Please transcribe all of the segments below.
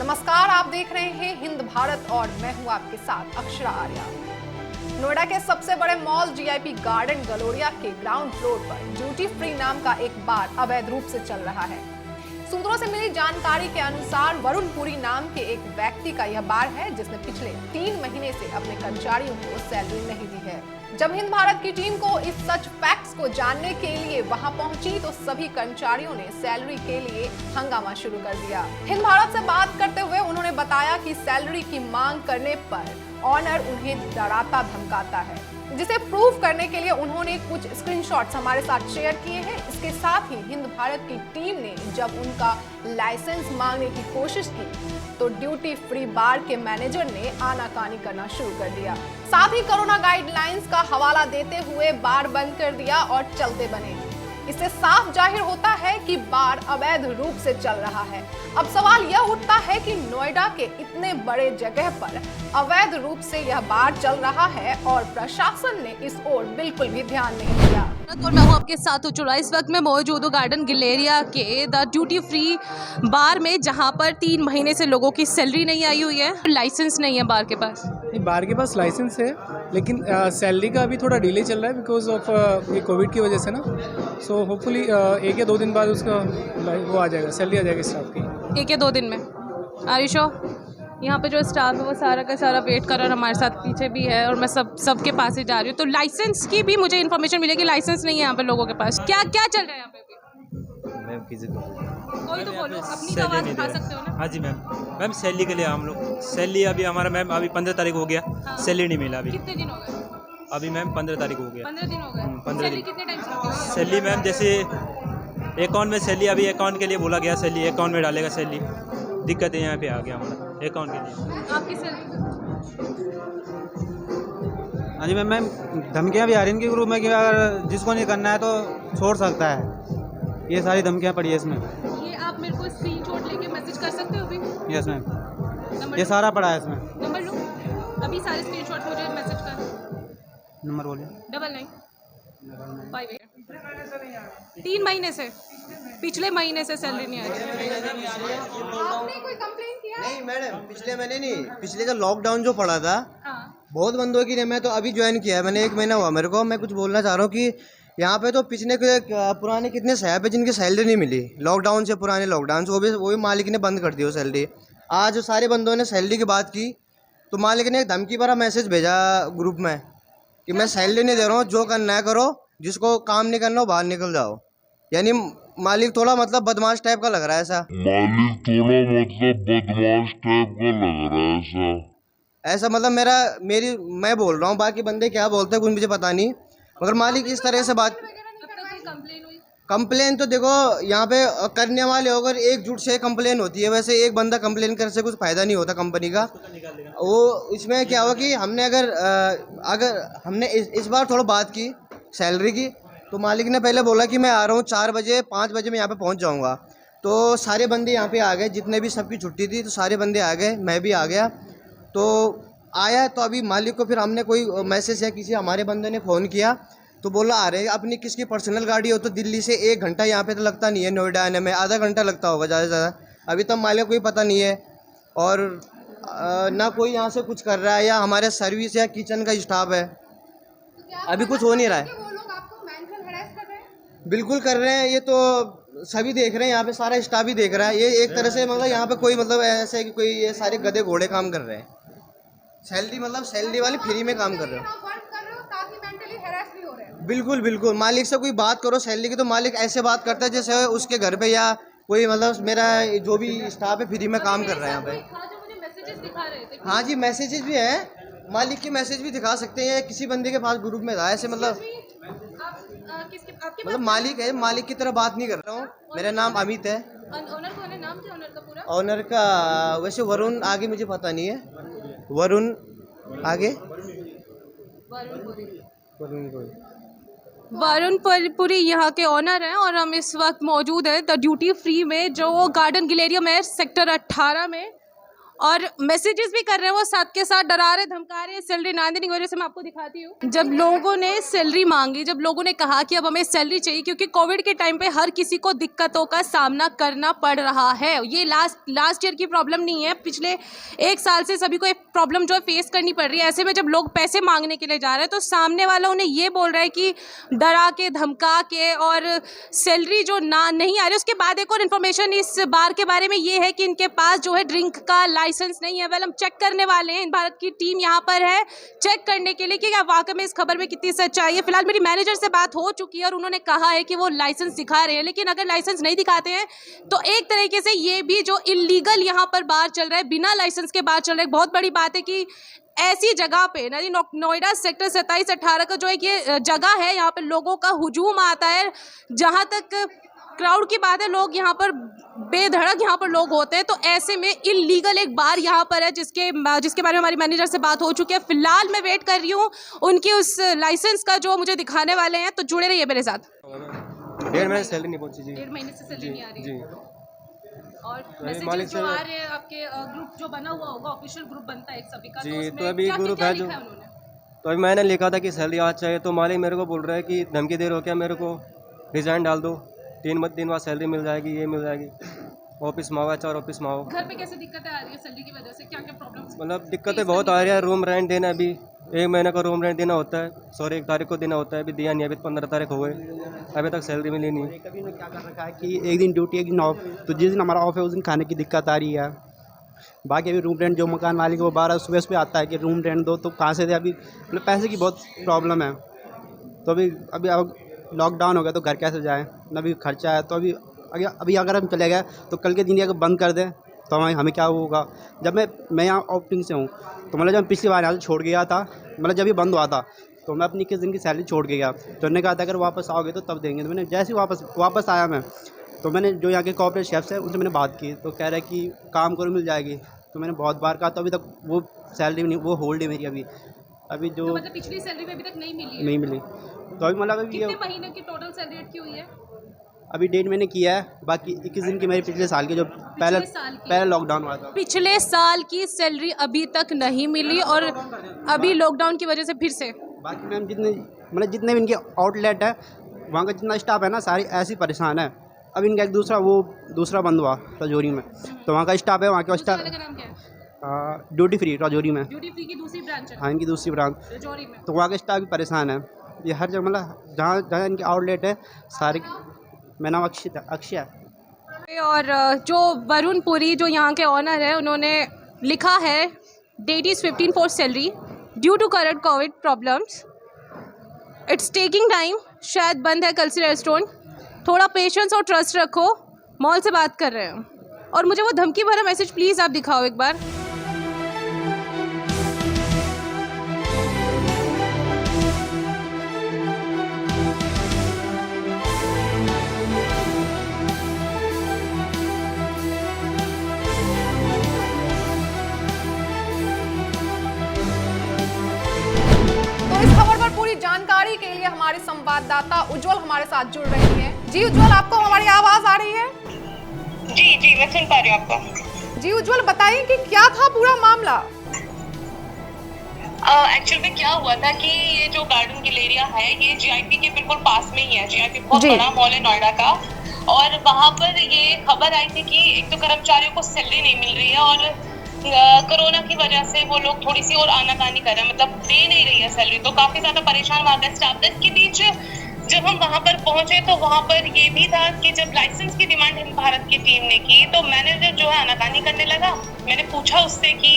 नमस्कार, आप देख रहे हैं हिंद भारत और मैं हूं आपके साथ अक्षरा आर्या। नोएडा के सबसे बड़े मॉल जीआईपी गार्डन गलोरिया के ग्राउंड फ्लोर पर ड्यूटी फ्री नाम का एक बार अवैध रूप से चल रहा है। सूत्रों से मिली जानकारी के अनुसार वरुण पुरी नाम के एक व्यक्ति का यह बार है जिसने पिछले 3 महीने से अपने कर्मचारियों को सैलरी नहीं दी है। जब हिंद भारत की टीम को इस सच फैक्ट्स को जानने के लिए वहां पहुंची तो सभी कर्मचारियों ने सैलरी के लिए हंगामा शुरू कर दिया। हिंद भारत से बात करते हुए उन्होंने बताया कि सैलरी की मांग करने पर ऑनर उन्हें डराता धमकाता है, जिसे प्रूव करने के लिए उन्होंने कुछ स्क्रीनशॉट्स हमारे साथ शेयर किए हैं। इसके साथ ही हिंद भारत की टीम ने जब उनका लाइसेंस मांगने की कोशिश की तो ड्यूटी फ्री बार के मैनेजर ने आनाकानी करना शुरू कर दिया। साथ ही कोरोना गाइडलाइंस का हवाला देते हुए बार बंद कर दिया और चलते बने। इससे साफ जाहिर होता है कि बार अवैध रूप से चल रहा है। अब सवाल यह उठता है कि नोएडा के इतने बड़े जगह पर अवैध रूप से यह बार चल रहा है और प्रशासन ने इस ओर बिल्कुल भी ध्यान नहीं दिया। और मैं हूँ आपके साथ चुरा इस वक्त मैं मौजूद हूँ गार्डन गलेरिया के द ड्यूटी फ्री बार में, जहाँ पर 3 महीने से लोगों की सैलरी नहीं आई हुई है, लाइसेंस नहीं है बार के पास। बार के पास लाइसेंस है लेकिन सैलरी का अभी थोड़ा डिले चल रहा है बिकॉज ऑफ ये कोविड की वजह से ना। सो होपफुली 1 या 2 दिन बाद उसका वो आ जाएगा, सैलरी आ जाएगी स्टाफ की 1 या 2 दिन में। आरिशो यहाँ पे जो स्टाफ है वो सारा का सारा वेट कर रहा है, हमारे साथ पीछे भी है और मैं सबके पास ही जा रही हूँ। तो लाइसेंस की भी मुझे इन्फॉर्मेशन मिलेगी, लाइसेंस नहीं है यहाँ पे लोगों के पास। क्या क्या चल रहा है यहाँ पे अभी? मैम किसी को कोई तो बोलो, अपनी तो आवाज़ उठा सकते हो ना। हाँ जी मैम सैलरी के लिए हम लोग सैलरी अभी हमारा मैम अभी 15 तारीख हो गया। हाँ। सैलरी नहीं मिला अभी। कितने दिन हो गए? अभी मैम 15 तारीख हो गया। 15 दिन हो गए। 15 सैलरी दिन। कितने टाइम से रुकी हुई है? सैलरी मैम जैसे अकाउंट में सैलरी अभी अकाउंट के लिए बोला गया, सैलरी अकाउंट में डालेगा सैलरी। दिक्कत है यहाँ पे आ गया हमारा अकाउंट के लिए। आपकी सैलरी? हाँ जी मैम धमकियाँ भी आ रही हैं इनके ग्रुप में कि अगर जिसको नहीं करना है तो छोड़ सकता है। ये सारी धमकियाँ पड़ी है इसमें। ये आप मेरे को स्क्रीनशॉट लेके मैसेज कर सकते हो अभी? यस मैम, नंबर ये सारा पड़ा है इसमें। नंबर लो, अभी सारे स्क्रीनशॉट मुझे मैसेज कर। नंबर बोलिए। 9958। 3 महीने से, पिछले महीने से सैलरी नहीं आई। आपने कोई कंप्लेन किया? नहीं मैडम, पिछले महीने नहीं, पिछले का लॉकडाउन जो पड़ा था हाँ। बहुत बंदों की। मैं तो अभी ज्वाइन किया है, मैंने 1 महीना हुआ मेरे को। मैं कुछ बोलना चाह रहा हूँ कि यहाँ पे तो पिछले पुराने कितने साहब है जिनकी सैलरी नहीं मिली लॉकडाउन से, पुराने लॉकडाउन से, वो भी मालिक ने बंद कर दी वो सैलरी। आज सारे बंदों ने सैलरी की बात की तो मालिक ने एक धमकी भरा मैसेज भेजा ग्रुप में कि मैं सैलरी नहीं दे रहा हूँ, जो करना है करो, जिसको काम नहीं करना हो बाहर निकल जाओ। यानी मालिक थोड़ा मतलब बदमाश टाइप का लग रहा है ऐसा। ऐसा मतलब मैं बोल रहा हूँ, बाकी बंदे क्या बोलते हैं कुछ मुझे पता नहीं, मगर मालिक इस तरह से बात। कंप्लेन तो देखो यहाँ पे करने वाले अगर एकजुट से कंप्लेन होती है, वैसे एक बंदा कंप्लेन करने से कुछ फ़ायदा नहीं होता कंपनी का। वो इसमें क्या हुआ कि हमने अगर हमने इस बार थोड़ा बात की सैलरी की तो मालिक ने पहले बोला कि मैं आ रहा हूँ 4 बजे 5 बजे मैं यहाँ पे पहुँच जाऊँगा। तो सारे बंदे यहाँ पे आ गए, जितने भी सबकी छुट्टी थी तो सारे बंदे आ गए, मैं भी आ गया। तो आया तो अभी मालिक को फिर हमने कोई मैसेज या किसी हमारे बंदे ने फ़ोन किया तो बोला आ रहे हैं। अपनी किसकी पर्सनल गाड़ी हो तो दिल्ली से 1 घंटा यहाँ पे तो लगता नहीं है, नोएडा आने में आधा घंटा लगता होगा ज़्यादा से ज़्यादा। अभी तक मालिक को कोई पता नहीं है और ना कोई यहाँ से कुछ कर रहा है, या हमारे सर्विस या किचन का स्टाफ है, अभी कुछ हो नहीं रहा है। बिल्कुल कर रहे हैं, ये तो सभी देख रहे हैं, यहाँ पे सारा स्टाफ ही देख रहा है। ये एक तरह से मतलब यहाँ पे कोई मतलब ऐसे है कि कोई ये सारे गधे घोड़े काम कर रहे हैं। सैलरी वाले फ्री में काम कर रहे हो। बिल्कुल बिल्कुल, मालिक से कोई बात करो सैलरी की तो मालिक ऐसे बात करता है जैसे उसके घर पे या कोई मतलब मेरा जो भी स्टाफ है फ्री में काम कर रहा है यहाँ पे। हाँ जी मैसेजेस भी हैं, मालिक के मैसेज भी दिखा सकते हैं, किसी बंदे के पास ग्रुप में था ऐसे मतलब मालिक है, मालिक की तरह बात नहीं कर रहा हूँ। मेरा नाम अमित है। ओनर कौन है? नाम क्या ओनर का पूरा? ऑनर का वैसे वरुण, आगे मुझे पता नहीं है। वरुण आगे वरुण पुरी यहाँ के ओनर हैं और हम इस वक्त मौजूद हैं द ड्यूटी फ्री में, जो गार्डन गलेरिया में सेक्टर 18 में। और मैसेजेस भी कर रहे हैं वो साथ के साथ, डरा रहे धमका रहे, सैलरी ना देने की वजह से। मैं आपको दिखाती हूँ, जब लोगों ने सैलरी मांगी, जब लोगों ने कहा कि अब हमें सैलरी चाहिए, क्योंकि कोविड के टाइम पे हर किसी को दिक्कतों का सामना करना पड़ रहा है। ये लास्ट ईयर की प्रॉब्लम नहीं है, पिछले 1 साल से सभी को एक प्रॉब्लम जो है फेस करनी पड़ रही है। ऐसे में जब लोग पैसे मांगने के लिए जा रहे हैं तो सामने वाला उन्हें ये बोल रहा है कि डरा के धमका के और सैलरी जो ना नहीं आ रही। उसके बाद एक और इन्फॉर्मेशन इस बार के बारे में ये है कि इनके पास जो है ड्रिंक का लाइसेंस नहीं है। वेल, हम चेक करने वाले हैं, भारत की टीम यहाँ पर है चेक करने के लिए कि क्या वाकई में इस खबर में कितनी सच्चाई है। फिलहाल मेरी मैनेजर से बात हो चुकी है और उन्होंने कहा है कि वो लाइसेंस दिखा रहे हैं, लेकिन अगर लाइसेंस नहीं दिखाते हैं तो एक तरीके से ये भी जो इलीगल यहाँ पर बार चल रहा है, बिना लाइसेंस के बार चल रहा है। बहुत बड़ी बात है कि ऐसी जगह पे नोएडा सेक्टर 27-18 का जो एक ये जगह है, यहाँ पे लोगों का हुजूम आता है। जहाँ तक क्राउड की बात है, लोग यहाँ पर बेधड़क यहाँ पर लोग होते हैं। तो ऐसे में इलीगल एक बार यहाँ पर है जिसके बारे में हमारी मैनेजर से बात हो चुकी है। फिलहाल मैं वेट कर रही हूँ उनकी उस लाइसेंस का जो मुझे दिखाने वाले हैं, तो जुड़े रहिए मेरे साथ। 1.5 महीने से सैलरी नहीं पहुंची जी। 1.5 महीने से सैलरी नहीं आ रही जी। और मालिक मैसेजेस से जो आ रहे हैं, आपके ग्रुप जो बना हुआ होगा, ऑफिशियल ग्रुप बनता है एक सभी का, जी, तो उसमें तो अभी क्या ग्रुप है जो, लिखा है उन्होंने? तो अभी मैंने लिखा था कि सैलरी आज चाहिए, तो मालिक मेरे को बोल रहा है कि धमकी दे रहे हो क्या मेरे को, रिजाइन डाल दो, 3 दिन बाद सैलरी मिल जाएगी, ये मिल जाएगी, ऑफिस में आओ, HR ऑफिस में आओ। घर पे कैसे दिक्कतें आ रही है सैलरी की वजह से, क्या क्या प्रॉब्लम्स? मतलब दिक्कतें बहुत आ रही है। रूम रेंट देना, अभी 1 महीने का रूम रेंट देना होता है, 1 तारीख को देना होता है, अभी दिया नहीं, अभी 15 तारीख हो गए, अभी तक सैलरी मिली नहीं। कभी ने क्या कर रखा है कि एक दिन ड्यूटी एक दिन ऑफ, तो जिस दिन हमारा ऑफ है उस दिन खाने की दिक्कत आ रही है। बाकी अभी रूम रेंट जो मकान मालिक है वो 12 सुबह आता है कि रूम रेंट दो, तो कहाँ से दे, अभी मतलब पैसे की बहुत प्रॉब्लम है। तो अभी लॉकडाउन हो गया तो घर कैसे जाए, न अभी खर्चा है। तो अभी अगर हम चले गए तो कल के दिन अगर बंद कर दें तो हमें क्या होगा। जब मैं यहाँ ऑप्टिंग से हूँ, तो मतलब जब पिछली बार यहाँ से छोड़ गया था, मतलब जब ये बंद हुआ था, तो मैं अपनी किस दिन की सैलरी छोड़ के गया। तो उन्होंने कहा था अगर वापस आओगे तो तब देंगे। तो मैंने जैसे ही वापस आया मैं, तो मैंने जो यहाँ के कॉर्पोरेट शेफ्स हैं उनसे मैंने बात की, तो कह रहे हैं कि काम करो मिल जाएगी। तो मैंने बहुत बार कहा, तो अभी तक वो सैलरी नहीं, वो होल्ड है मेरी अभी जो तो मतलब पिछली सैलरी में अभी तक नहीं मिली है? नहीं मिली। तो अभी मतलब कितने महीने की टोटल सैलरी अटकी हुई है? अभी 1.5 महीने किया है, बाकी 21 दिन की मेरी पिछले साल की जो पहले लॉकडाउन हुआ था। पिछले साल की सैलरी अभी तक नहीं मिली और अभी लॉकडाउन की वजह से फिर से। बाकी मैम जितने भी इनके आउटलेट है, वहाँ का जितना स्टाफ है ना, सारी ऐसी परेशान है। अब इनका एक दूसरा बंद हुआ राजौरी में, तो वहाँ का स्टाफ है, वहाँ का स्टाफ ड्यूटी फ्री राजौरी में, ड्यूटी फ्री की दूसरी ब्रांच है। हाँ, इनकी दूसरी ब्रांच राजौरी में। तो वहाँ का स्टाफ भी परेशान है। ये हर जगह मतलब जहाँ इनके आउटलेट है सारे। मेरा नाम अक्षय है। और जो वरुण पुरी जो यहाँ के ऑनर है, उन्होंने लिखा है date is 15 for salary due to current covid problems, it's taking time. शायद बंद है कल से रेस्टोरेंट, थोड़ा पेशेंस और ट्रस्ट रखो। मॉल से बात कर रहे हैं और मुझे वो धमकी भरा मैसेज प्लीज़ आप दिखाओ एक बार। जानकारी के लिए हमारे संवाददाता उज्जवल हमारे साथ जुड़ रही हैं। जी उज्जवल, आपको हमारी आवाज आ रही है? जी मैं सुन पा रही हूँ आपको। जी उज्जवल, बताइए कि क्या था पूरा मामला? एक्चुअल में क्या हुआ था कि ये जो गार्डन गैलेरिया है ये जीआईपी के बिल्कुल पास में ही है। जीआईपी बहुत बड़ा मॉल है नोएडा का, और वहाँ पर ये खबर आई थी कि एक तो कर्मचारियों को सैलरी नहीं मिल रही है और कोरोना की वजह से वो लोग थोड़ी सी और आनाकानी कर रहे हैं, मतलब दे नहीं रही है सैलरी। तो काफी ज्यादा परेशान वहाँ का स्टाफ था। इसके बीच जब हम वहाँ पर पहुंचे तो वहाँ पर ये भी था कि जब लाइसेंस की डिमांड भारत की टीम ने की तो मैनेजर जो है आनाकानी करने लगा। मैंने पूछा उससे कि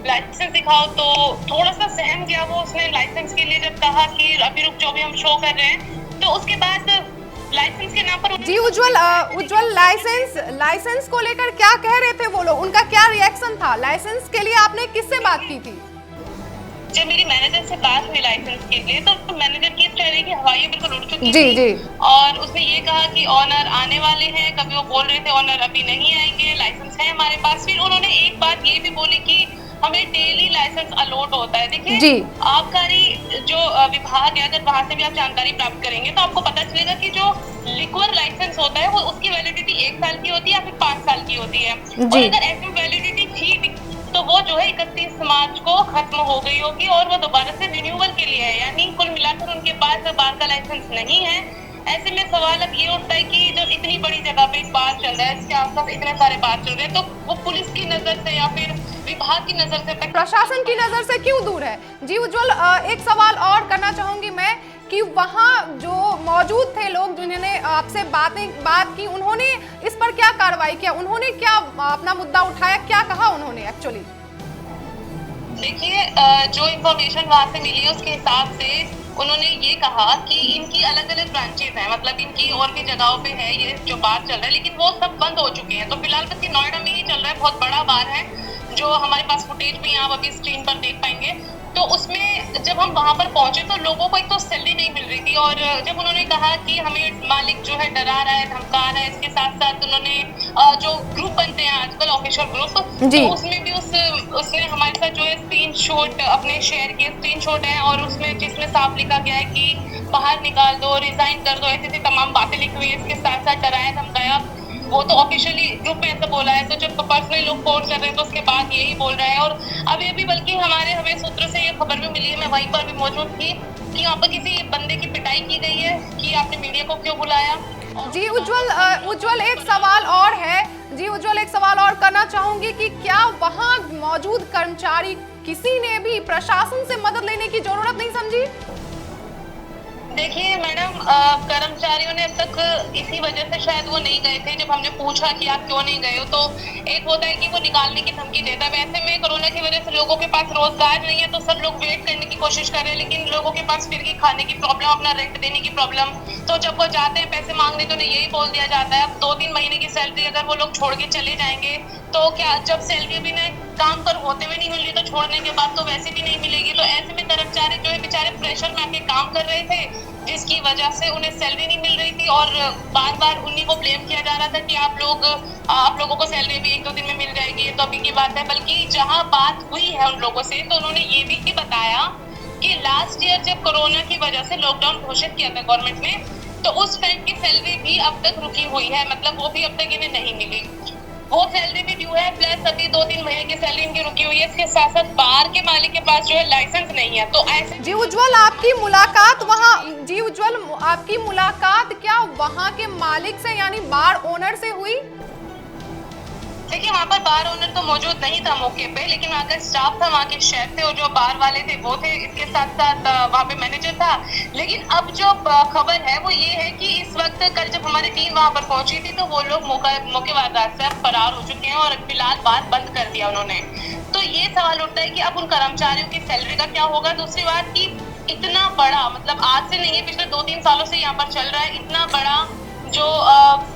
लाइसेंस दिखाओ, तो थोड़ा सा सहम गया वो। उसने लाइसेंस के लिए जब कहा कि अभी रुक जाओ, अभी हम शो कर रहे हैं, तो उसके बाद लाइसेंस के नाम पर। जी उज्जवल, लाइसेंस को लेकर क्या कह रहे थे वो लोग, उनका क्या रिएक्शन था? लाइसेंस के लिए आपने किससे बात की थी? जब मेरी मैनेजर से बात हुई लाइसेंस के लिए, तो मैनेजर की चेहरे की हवाई बिल्कुल उड़ चुकी थी। जी। और उसने ये कहा कि ऑनर आने वाले हैं। कभी वो बोल रहे थे ऑनर अभी नहीं आएंगे, लाइसेंस है हमारे पास। फिर उन्होंने एक बात ये भी बोली कि हमें डेली लाइसेंस अलॉट होता है। देखिए, आबकारी जो विभाग है, अगर वहाँ से भी आप जानकारी प्राप्त करेंगे तो आपको पता चलेगा कि जो लिक्वर लाइसेंस होता है वो उसकी वैलिडिटी 1 साल की होती है या फिर 5 साल की होती है। और अगर ऐसी वैलिडिटी थी मार्च को खत्म हो गई होगी और वो दोबारा से रिन्यूअल के लिए है, यानी कुल मिलाकर उनके पास बार का लाइसेंस नहीं है। ऐसे में सवाल अब ये उठता है कि जब इतनी बड़ी जगह पे बार चल रहा है, इसके आसपास इतने सारे बार चल रहे हैं, तो वो पुलिस की नजर से या फिर विभाग की नजर से, प्रशासन की नजर से क्यों दूर है? जी उज्जवल, एक सवाल और करना चाहूंगी मैं कि वहाँ जो मौजूद थे लोग जिन्होंने आपसे बात की, उन्होंने इस पर क्या कार्रवाई किया? उन्होंने क्या अपना मुद्दा उठाया, क्या कहा उन्होंने एक्चुअली? देखिए, जो इन्फॉर्मेशन वहाँ से मिली है उसके हिसाब से उन्होंने ये कहा कि इनकी अलग अलग ब्रांचेस हैं, मतलब इनकी और भी जगहों पे है ये जो बार चल रहा है, लेकिन वो सब बंद हो चुके हैं। तो फिलहाल बस ये नोएडा में ही चल रहा है, बहुत बड़ा बार है जो हमारे पास फुटेज भी आप अभी स्क्रीन पर देख पाएंगे। तो उसमें जब हम वहां पर पहुंचे तो लोगों को एक तो सैलरी नहीं मिल रही थी, और जब उन्होंने कहा कि हमें मालिक जो है डरा रहा है, धमका रहा है, इसके साथ साथ उन्होंने जो ग्रुप बनते हैं आजकल ऑफिशियल ग्रुप, तो उसमें भी उसने हमारे साथ जो है स्क्रीनशॉट अपने शेयर किए, स्क्रीनशॉट है और उसमें जिसमें साफ लिखा गया है कि बाहर निकाल दो, रिजाइन कर दो, ऐसी तमाम बातें लिखी हुई है। इसके साथ साथ डराया धमकाया, वो तो ऑफिशियली ग्रुप में ऐसा बोला है। तो जब पर्सनली लोग फोन कर रहे हैं तो उसके बाद यही बोल रहा है। और अभी बल्कि हमें सूत्रों से ये खबर भी मिली है, मैं वहीं पर भी मौजूद थी, कि वहाँ पर किसी बंदे की पिटाई की गई है कि आपने मीडिया को क्यों बुलाया। जी उज्जवल, एक सवाल और है। जी उज्जवल, एक सवाल और करना चाहूंगी कि क्या वहाँ मौजूद कर्मचारी किसी ने भी प्रशासन से मदद लेने की जरूरत नहीं समझी? देखिए मैडम, कर्मचारियों ने अब तक इसी वजह से शायद वो नहीं गए थे। जब हमने पूछा कि आप क्यों नहीं गए हो, तो एक होता है कि वो निकालने की धमकी देता है। वैसे में कोरोना की वजह से लोगों के पास रोजगार नहीं है, तो सब लोग वेट करने की कोशिश कर रहे हैं, लेकिन लोगों के पास फिर भी खाने की प्रॉब्लम, अपना रेंट देने की प्रॉब्लम। तो जब वो जाते हैं पैसे मांगने तो उन्हें यही बोल दिया जाता है, अब 2-3 महीने की सैलरी अगर वो लोग छोड़ के चले जाएंगे तो क्या, जब सैलरी भी ना काम पर होते हुए नहीं मिल रही तो छोड़ने के बाद तो वैसे भी नहीं मिलेगी। तो ऐसे में कर्मचारी जो है बेचारे प्रेशर में आके काम कर रहे थे, जिसकी वजह से उन्हें सैलरी नहीं मिल रही थी, और बार बार उन्हीं को ब्लेम किया जा रहा था कि आप लोगों को सैलरी भी 1-2 दिन में मिल जाएगी, ये तो अभी की बात है। बल्कि जहां बात हुई है उन लोगों से, तो उन्होंने ये भी बताया कि लास्ट ईयर जब कोरोना की वजह से लॉकडाउन घोषित किया था गवर्नमेंट ने, तो उस टाइम की सैलरी भी अब तक रुकी हुई है, मतलब वो भी अब तक इन्हें नहीं मिली। वो सैलरी भी ड्यू है, प्लस अभी 2-3 महीने की सैलरी इनकी रुकी हुई है। इसके साथ साथ बार के मालिक के पास जो है लाइसेंस नहीं है। तो ऐसे जी उज्जवल, आपकी मुलाकात क्या वहाँ के मालिक से यानी बार ओनर से हुई? देखिए, वहाँ पर बार ओनर तो मौजूद नहीं था मौके पे, लेकिन वहाँ का स्टाफ था, वहाँ के शेफ थे और जो बार वाले थे वो थे। इसके साथ साथ वहाँ पे मैनेजर था। लेकिन अब जो खबर है वो ये है कि इस वक्त कल जब हमारी टीम वहाँ पर पहुंची थी तो वो लोग मौके वारदात से फरार हो चुके हैं और फिलहाल बार बंद कर दिया उन्होंने। तो ये सवाल उठता है कि अब उन कर्मचारियों की सैलरी का क्या होगा। दूसरी बात की इतना बड़ा, मतलब आज से नहीं है, पिछले 2-3 सालों से यहाँ पर चल रहा है, इतना बड़ा जो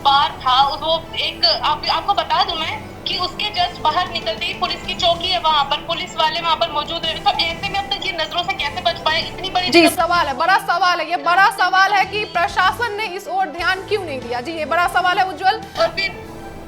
बार था वो एक आपको बता दूं मैं कि उसके जस्ट बाहर निकलते ही पुलिस की चौकी है, वहाँ पर पुलिस वाले वहाँ पर मौजूद है। तो ऐसे में अब तक ये नजरों से कैसे बच पाए? इतनी बड़ी जी सवाल है, बड़ा सवाल है, ये बड़ा सवाल है कि प्रशासन ने इस ओर ध्यान क्यों नहीं दिया। जी ये बड़ा सवाल है उज्जवल। और फिर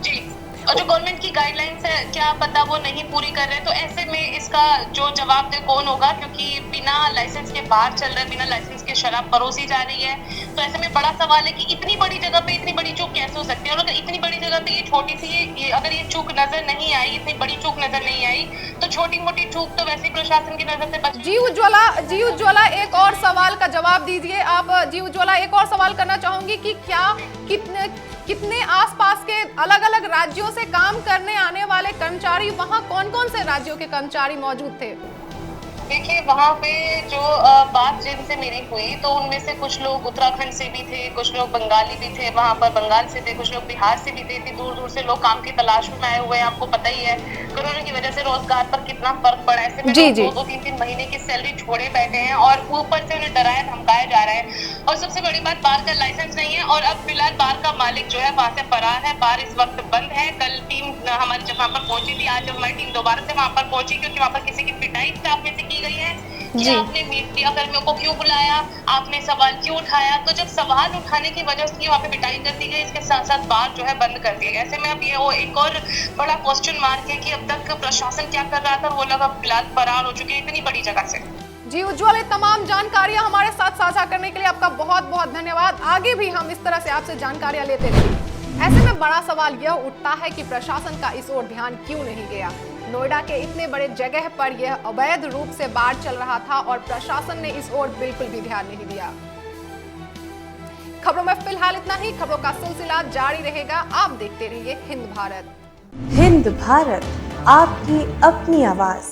जी, और जो गवर्नमेंट की गाइडलाइंस है क्या पता वो नहीं पूरी कर रहे, तो ऐसे में इसका जो जवाब दे कौन होगा, क्योंकि बिना लाइसेंस के बाहर चल रहा है, बिना लाइसेंस के शराब परोसी जा रही है। तो ऐसे में बड़ा सवाल है कि इतनी बड़ी जगह पे इतनी बड़ी चूक कैसे हो सकती है। और अगर इतनी बड़ी जगह पे ये छोटी सी अगर ये चूक नजर नहीं आई, इतनी बड़ी चूक नजर नहीं आई, तो छोटी मोटी चूक तो वैसे ही प्रशासन की नजर से बच। जी उज्ज्वला एक और सवाल का जवाब दीजिए आप। जी उज्ज्वला, एक और सवाल करना चाहूंगी कि क्या कितने आसपास के अलग अलग राज्यों से काम करने आने वाले कर्मचारी, वहाँ कौन-कौन से राज्यों के कर्मचारी मौजूद थे? देखिए, वहाँ पे जो बात जिनसे मेरी हुई तो उनमें से कुछ लोग उत्तराखंड से भी थे, कुछ लोग बंगाली भी थे, वहाँ पर बंगाल से थे, कुछ लोग बिहार से भी थे। दूर दूर से लोग काम की तलाश में आए हुए हैं। आपको पता ही है कोरोना की वजह से रोजगार पर कितना फर्क पड़ा है। ऐसे में 2-3 महीने की सैलरी छोड़े बैठे हैं और ऊपर से उन्हें डराया धमकाया जा रहा है। और सबसे बड़ी बात, बार का लाइसेंस नहीं है और अब फिलहाल बार का मालिक जो है वहाँ से फरार है। बार इस वक्त बंद है। कल टीम हमारी जब वहाँ पर पहुंची थी, आज जब हमारी टीम दोबारा से वहाँ पर पहुंची, क्योंकि वहाँ पर किसी की पिटाई स्टाफ में से की गई है कि आपने मीडिया कर्मियों को क्यों बुलाया, आपने सवाल क्यों उठाया। तो जब सवाल उठाने की वजह से वहाँ पे पिटाई कर दी गई, इसके साथ साथ बार जो है बंद कर दिया गया। ऐसे में अब ये वो एक और बड़ा क्वेश्चन मार्क है कि अब तक प्रशासन क्या कर रहा था, वो लोग अब फिलहाल फरार हो चुके हैं इतनी बड़ी जगह से। जी उज्ज्वल, ये तमाम जानकारियां हमारे साथ साझा करने के लिए आपका बहुत बहुत धन्यवाद। आगे भी हम इस तरह से आपसे जानकारियां लेते रहेंगे। ऐसे में बड़ा सवाल यह उठता है कि प्रशासन का इस ओर ध्यान क्यों नहीं गया। नोएडा के इतने बड़े जगह पर यह अवैध रूप से बार चल रहा था और प्रशासन ने इस ओर बिल्कुल भी ध्यान नहीं दिया। खबरों में फिलहाल इतना ही। खबरों का सिलसिला जारी रहेगा। आप देखते रहिए हिंद भारत। हिंद भारत, आपकी अपनी आवाज।